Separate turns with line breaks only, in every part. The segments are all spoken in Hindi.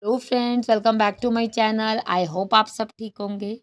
Hello friends, welcome back to my channel. I hope आप सब ठीक होंगे।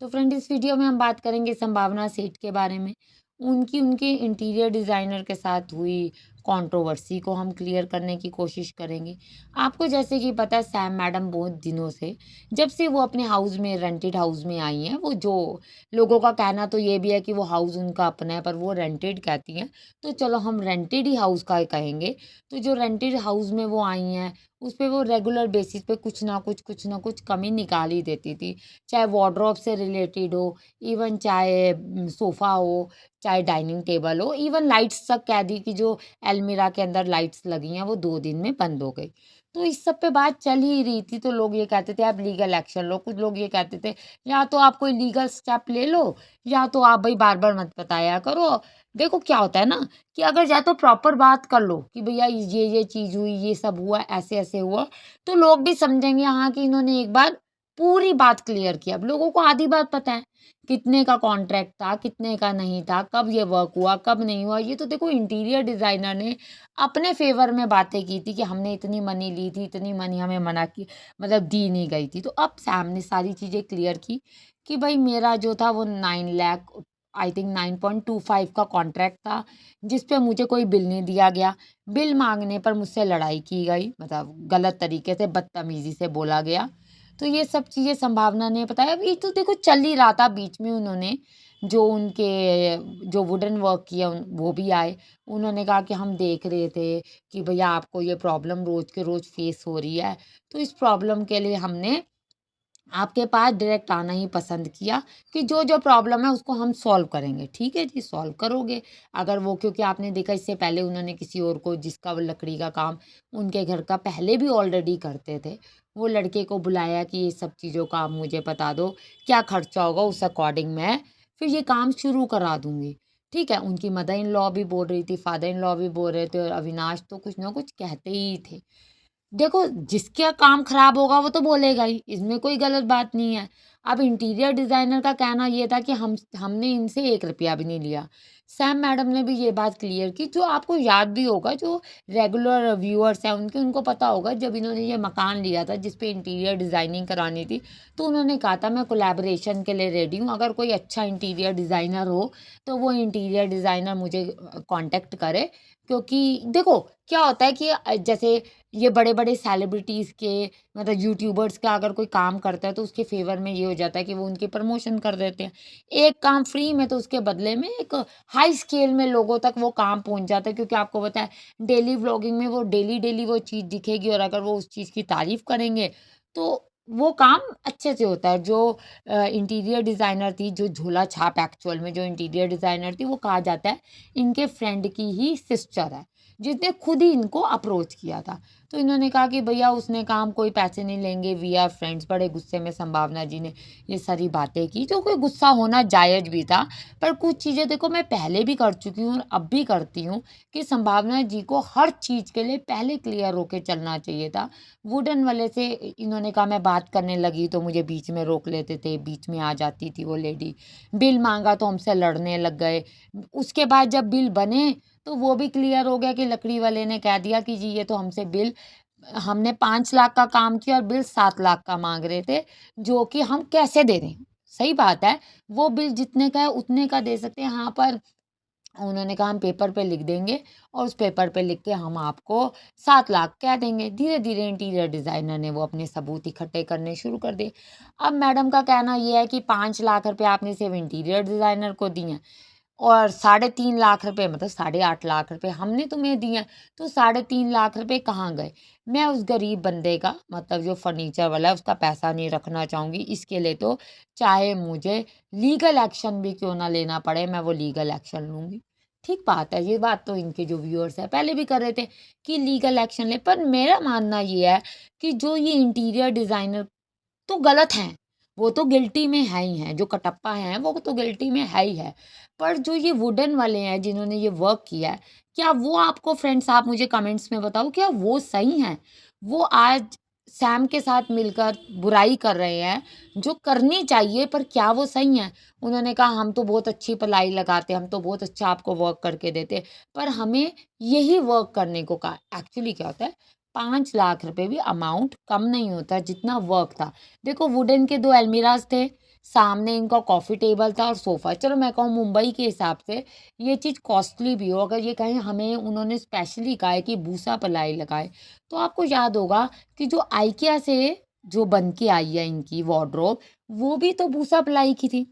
तो फ्रेंड, इस वीडियो में हम बात करेंगे संभावना सेठ के बारे में। उनके इंटीरियर डिज़ाइनर के साथ हुई कंट्रोवर्सी को हम क्लियर करने की कोशिश करेंगे। आपको जैसे कि पता है, सैम मैडम बहुत दिनों से, जब से वो अपने हाउस में, रेंटेड हाउस में आई हैं, वो जो लोगों का कहना तो ये भी है कि वो हाउस उनका अपना है, पर वो रेंटेड कहती हैं। तो चलो हम रेंटेड ही हाउस का कहेंगे। तो जो रेंटेड हाउस में वो आई हैं, उस पे वो रेगुलर बेसिस पे कुछ ना कुछ कमी निकाल ही देती थी। चाहे वार्डरोब से रिलेटेड हो, इवन चाहे सोफ़ा हो, चाहे डाइनिंग टेबल हो, इवन लाइट्स तक कह दी कि जो अलमीरा के अंदर लाइट्स लगी हैं वो 2 दिन में बंद हो गई। तो इस सब पे बात चल ही रही थी, तो लोग ये कहते थे आप लीगल एक्शन लो, कुछ लोग ये कहते थे या तो आप कोई लीगल स्टेप ले लो, या तो आप भई बार-बार मत बताया करो। देखो क्या होता है ना, कि अगर या तो प्रॉपर बात कर लो कि भैया ये चीज़ हुई, ये सब हुआ, ऐसे-ऐसे हुआ, तो लोग भी समझेंगे हाँ कि इन्होंने एक बार पूरी बात क्लियर की। अब लोगों को आधी बात पता है, कितने का कॉन्ट्रैक्ट था, कितने का नहीं था, कब ये वर्क हुआ, कब नहीं हुआ। ये तो देखो इंटीरियर डिज़ाइनर ने अपने फ़ेवर में बातें की थी कि हमने इतनी मनी ली थी, इतनी मनी हमें मना की, मतलब दी नहीं गई थी। तो अब सैम ने सारी चीज़ें क्लियर की कि भई मेरा जो था वो 9 लाख, आई थिंक 9.25 का कॉन्ट्रैक्ट था, जिस पे मुझे कोई बिल नहीं दिया गया। बिल माँगने पर मुझसे लड़ाई की गई, मतलब गलत तरीके से, बदतमीज़ी से बोला गया। तो ये सब चीज़ें संभावना ने बताया। अब ये तो देखो चल ही रहा था, बीच में उन्होंने जो उनके जो वुडन वर्क किया वो भी आए। उन्होंने कहा कि हम देख रहे थे कि भैया आपको ये प्रॉब्लम रोज़ के रोज़ फेस हो रही है, तो इस प्रॉब्लम के लिए हमने आपके पास डायरेक्ट आना ही पसंद किया कि जो प्रॉब्लम है उसको हम सॉल्व करेंगे। ठीक है जी, सॉल्व करोगे। अगर वो, क्योंकि आपने देखा इससे पहले उन्होंने किसी और को, जिसका वो लकड़ी का काम उनके घर का पहले भी ऑलरेडी करते थे, वो लड़के को बुलाया कि ये सब चीज़ों का आप मुझे बता दो, क्या खर्चा होगा, उस अकॉर्डिंग मैं फिर ये काम शुरू करा दूँगी। ठीक है, उनकी मदर इन लॉ भी बोल रही थी, फादर इन लॉ भी बोल रहे थे, और अविनाश तो कुछ ना कुछ कहते ही थे। देखो, जिसका काम खराब होगा वो तो बोलेगा ही, इसमें कोई गलत बात नहीं है। अब इंटीरियर डिज़ाइनर का कहना ये था कि हमने इनसे 1 रुपया भी नहीं लिया। सैम मैडम ने भी ये बात क्लियर की, जो आपको याद भी होगा, जो रेगुलर व्यूअर्स हैं उनको पता होगा, जब इन्होंने ये मकान लिया था जिस पे इंटीरियर डिज़ाइनिंग करानी थी, तो उन्होंने कहा था मैं कोलैबोरेशन के लिए रेडी हूँ, अगर कोई अच्छा इंटीरियर डिज़ाइनर हो, तो वो इंटीरियर डिज़ाइनर मुझे कॉन्टैक्ट करे। क्योंकि देखो, क्या होता है कि जैसे ये बड़े-बड़े सेलिब्रिटीज़ के, मतलब यूट्यूबर्स का अगर कोई काम करता है, तो उसके फ़ेवर में ये हो जाता है कि वो उनकी प्रमोशन कर देते हैं। एक काम फ्री में, तो उसके बदले में एक हाई स्केल में लोगों तक वो काम पहुँच जाता है, क्योंकि आपको पता है डेली व्लॉगिंग में वो डेली-डेली वो चीज़ दिखेगी, और अगर वो उस चीज़ की तारीफ़ करेंगे, तो वो काम अच्छे से होता है। जो इंटीरियर डिज़ाइनर थी, जो झोला छाप एक्चुअल में जो इंटीरियर डिज़ाइनर थी, वो कहा जाता है इनके फ्रेंड की ही सिस्टर है, जिसने खुद ही इनको अप्रोच किया था। तो इन्होंने कहा कि भैया उसने कहा हम कोई पैसे नहीं लेंगे, वी आर फ्रेंड्स। बड़े गुस्से में संभावना जी ने ये सारी बातें की, जो कोई गुस्सा होना जायज़ भी था। पर कुछ चीज़ें देखो मैं पहले भी कर चुकी हूँ और अब भी करती हूँ, कि संभावना जी को हर चीज़ के लिए पहले क्लियर होके चलना चाहिए था। वुडन वाले से इन्होंने कहा मैं बात करने लगी तो मुझे बीच में रोक लेते थे, बीच में आ जाती थी वो लेडी। बिल माँगा तो हमसे लड़ने लग गए। उसके बाद जब बिल बने, तो वो भी क्लियर हो गया कि लकड़ी वाले ने कह दिया कि जी ये तो हमसे बिल, हमने 5 लाख का काम किया और बिल 7 लाख का माँग रहे थे, जो कि हम कैसे दे दें? सही बात है, वो बिल जितने का है उतने का दे सकते हैं। हाँ, पर उन्होंने कहा हम पेपर पे लिख देंगे, और उस पेपर पे लिख के हम आपको 7 लाख कह देंगे। धीरे-धीरे इंटीरियर डिज़ाइनर ने वो अपने सबूत इकट्ठे करने शुरू कर दिए। अब मैडम का कहना ये है कि 5 लाख रुपए आपने सिर्फ़ इंटीरियर डिज़ाइनर को दिए हैं, और 3.5 लाख रुपए, मतलब 8.5 लाख रुपए हमने तुम्हें दिए हैं, तो 3.5 लाख रुपए कहाँ गए? मैं उस गरीब बंदे का, मतलब जो फर्नीचर वाला है, उसका पैसा नहीं रखना चाहूँगी। इसके लिए तो चाहे मुझे लीगल एक्शन भी क्यों ना लेना पड़े, मैं वो लीगल एक्शन लूँगी। ठीक बात है, ये बात तो इनके जो व्यूअर्स हैं पहले भी कर रहे थे कि लीगल एक्शन लें, पर मेरा मानना ये है कि जो ये इंटीरियर डिज़ाइनर तो गलत हैं, वो तो गिल्टी में है ही हैं, जो कटप्पा हैं वो तो गिल्टी में है ही है। पर जो ये वुडन वाले हैं जिन्होंने ये वर्क किया है, क्या वो आपको, फ्रेंड्स आप मुझे कमेंट्स में बताओ, क्या वो सही हैं? वो आज सैम के साथ मिलकर बुराई कर रहे हैं, जो करनी चाहिए, पर क्या वो सही हैं? उन्होंने कहा हम तो बहुत अच्छी पलाई लगाते, हम तो बहुत अच्छा आपको वर्क करके देते, पर हमें यही वर्क करने को कहा। एक्चुअली क्या होता है, 5 लाख रुपए भी अमाउंट कम नहीं होता जितना वर्क था। देखो वुडन के 2 अलमीराज थे, सामने इनका कॉफ़ी टेबल था और सोफ़ा। चलो मैं कहूँ मुंबई के हिसाब से ये चीज़ कॉस्टली भी हो, अगर ये कहें हमें उन्होंने स्पेशली कहा है कि भूसा पलाई लगाए, तो आपको याद होगा कि जो आइकिया से जो बन के आई है इनकी वार्डरोब, वो भी तो भूसा पलाई की थी।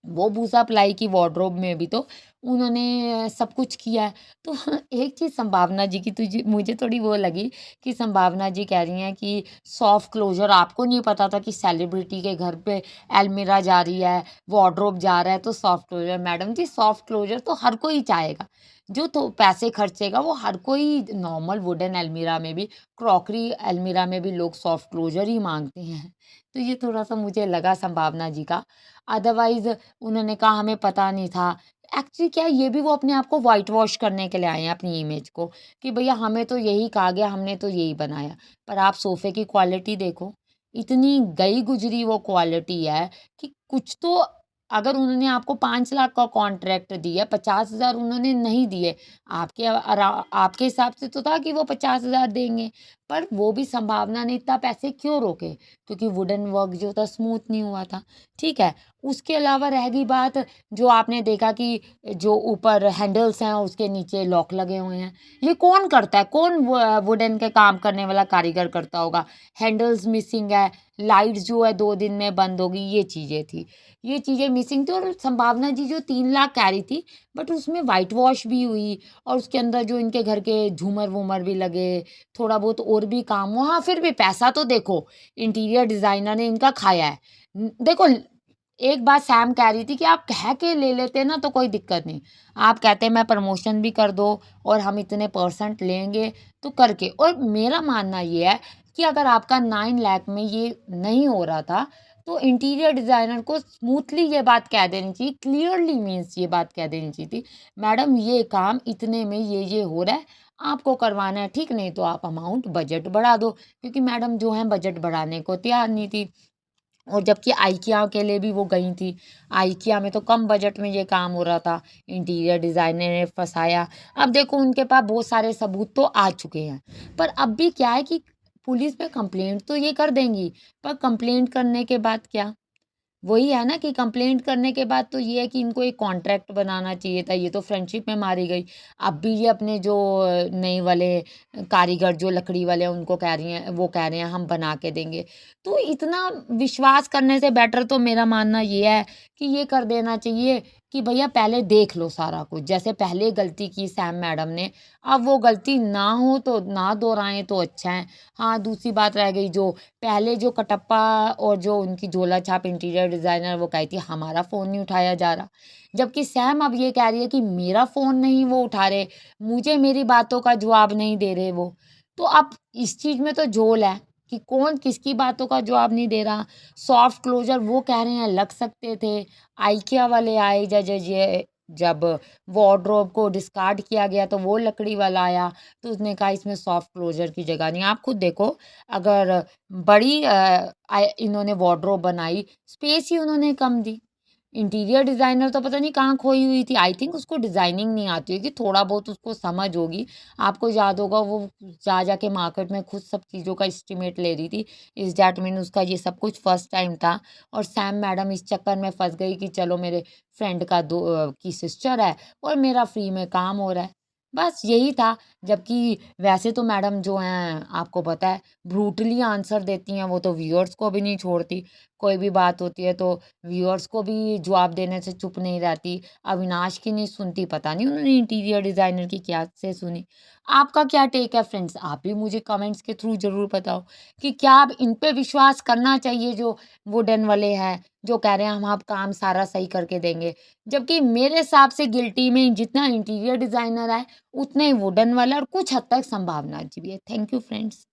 वो भूसा प्लाई की वार्डरोब में भी तो उन्होंने सब कुछ किया है। तो एक चीज़ संभावना जी की तुझे मुझे थोड़ी वो लगी कि संभावना जी कह रही हैं कि सॉफ्ट क्लोज़र आपको नहीं पता था कि सेलिब्रिटी के घर पे अलमीरा जा रही है, वार्डरोब जा रहा है तो सॉफ्ट क्लोज़र। मैडम जी सॉफ्ट क्लोज़र तो हर कोई चाहेगा। जो तो पैसे खर्चेगा वो हर कोई नॉर्मल वुडन अलमीरा में भी, क्रॉकरी अलमीरा में भी लोग सॉफ्ट क्लोज़र ही माँगते हैं। तो ये थोड़ा-सा मुझे लगा संभावना जी का। अदरवाइज़ उन्होंने कहा हमें पता नहीं था। एक्चुअली क्या है ये भी वो अपने आप को व्हाइट वॉश करने के लिए आए हैं अपनी इमेज को कि भैया हमें तो यही कहा गया, हमने तो यही बनाया। पर आप सोफ़े की क्वालिटी देखो, इतनी गई गुज़री वो क्वालिटी है कि कुछ तो अगर उन्होंने आपको 5 लाख का कॉन्ट्रैक्ट दिया, 50,000 उन्होंने नहीं दिए। आपके हिसाब से तो था कि वो 50,000 देंगे, पर वो भी संभावना ने इतना पैसे क्यों रोके? क्योंकि वुडन वर्क जो था स्मूथ नहीं हुआ था। ठीक है? उसके अलावा रह गई बात जो आपने देखा कि जो ऊपर हैंडल्स हैं उसके नीचे लॉक लगे हुए हैं। ये कौन करता है? कौन वुडन के काम करने वाला कारीगर करता होगा? हैंडल्स मिसिंग है, लाइट जो है 2 दिन में बंद होगी, ये चीज़ें थी। ये चीज़ें मिसिंग थी और संभावना जी जो 3 लाख कह रही थी, बट उसमें व्हाइट वॉश भी हुई और उसके अंदर जो इनके घर के झूमर-वूमर भी लगे, थोड़ा बहुत और भी काम हुआ। हाँ, फिर भी पैसा तो देखो इंटीरियर डिज़ाइनर ने इनका खाया है। देखो एक बात सैम कह रही थी कि आप कह के ले लेते ना तो कोई दिक्कत नहीं। आप कहते मैं प्रमोशन भी कर दो और हम इतने परसेंट लेंगे तो करके और मेरा मानना ये है कि अगर आपका 9 लाख में ये नहीं हो रहा था, तो इंटीरियर डिज़ाइनर को स्मूथली ये बात कह देनी चाहिए, क्लियरली मीन्स ये बात कह देनी चाहिए थी, मैडम ये काम इतने में ये हो रहा है, आपको करवाना है ठीक, नहीं तो आप अमाउंट बजट बढ़ा दो। क्योंकि मैडम जो है बजट बढ़ाने को तैयार नहीं थी। और जबकि आइकिया के लिए भी वो गई थी। आइकिया में तो कम बजट में ये काम हो रहा था। इंटीरियर डिज़ाइनर ने फँसाया। अब देखो उनके पास बहुत सारे सबूत तो आ चुके हैं। पर अब भी क्या है कि पुलिस में कंप्लेंट तो ये कर देंगी, पर कंप्लेंट करने के बाद क्या? वही है ना कि कंप्लेंट करने के बाद तो ये है कि इनको एक कॉन्ट्रैक्ट बनाना चाहिए था, ये तो फ्रेंडशिप में मारी गई। अब भी ये अपने जो नए वाले कारीगर जो लकड़ी वाले हैं उनको कह रही हैं वो कह रहे हैं हम बना के देंगे। तो इतना विश्वास करने से बेटर तो मेरा मानना ये है कि ये कर देना चाहिए कि भैया पहले देख लो सारा कुछ। जैसे पहले गलती की सैम मैडम ने, अब वो गलती ना हो तो ना दोहराएँ तो अच्छा है। हाँ, दूसरी बात रह गई जो पहले जो कटप्पा और जो उनकी झोला छाप इंटीरियर डिज़ाइनर वो कही थी हमारा फ़ोन नहीं उठाया जा रहा। जबकि सैम अब ये कह रही है कि मेरा फ़ोन नहीं वो उठा रहे, मुझे मेरी बातों का जवाब नहीं दे रहे वो। तो अब इस चीज़ में तो झोल है कि कौन किसकी बातों का जवाब नहीं दे रहा। सॉफ्ट क्लोज़र वो कह रहे हैं लग सकते थे, आइकिया वाले आए ज ज जे जब वार्डरोब को डिस्कार्ड किया गया तो वो लकड़ी वाला आया, तो उसने कहा इसमें सॉफ्ट क्लोज़र की जगह नहीं है। आप खुद देखो अगर बड़ी इन्होंने वार्डरोब बनाई, स्पेस ही उन्होंने कम दी। इंटीरियर डिज़ाइनर तो पता नहीं कहाँ खोई हुई थी। आई थिंक उसको डिज़ाइनिंग नहीं आती होगी, थोड़ा बहुत उसको समझ होगी। आपको याद होगा वो जा के मार्केट में खुद सब चीज़ों का एस्टीमेट ले रही थी। इस दैट मीन उसका ये सब कुछ फर्स्ट टाइम था और सैम मैडम इस चक्कर में फँस गई कि चलो मेरे फ्रेंड का की सिस्टर है और मेरा फ्री में काम हो रहा है। बस यही था। जबकि वैसे तो मैडम जो हैं आपको पता है ब्रूटली आंसर देती हैं, वो तो व्यूअर्स को भी नहीं छोड़ती। कोई भी बात होती है तो व्यूअर्स को भी जवाब देने से चुप नहीं रहती। अविनाश की नहीं सुनती, पता नहीं उन्होंने इंटीरियर डिज़ाइनर की क्या से सुनी। आपका क्या टेक है फ्रेंड्स? आप भी मुझे कमेंट्स के थ्रू ज़रूर बताओ कि क्या अब इन पे विश्वास करना चाहिए जो वुडन वाले हैं, जो कह रहे हैं हम आप काम सारा सही करके देंगे। जबकि मेरे हिसाब से गिल्टी में जितना इंटीरियर डिज़ाइनर है, उतना ही वुडन वाला और कुछ हद तक संभावना जी भी है। Thank you friends.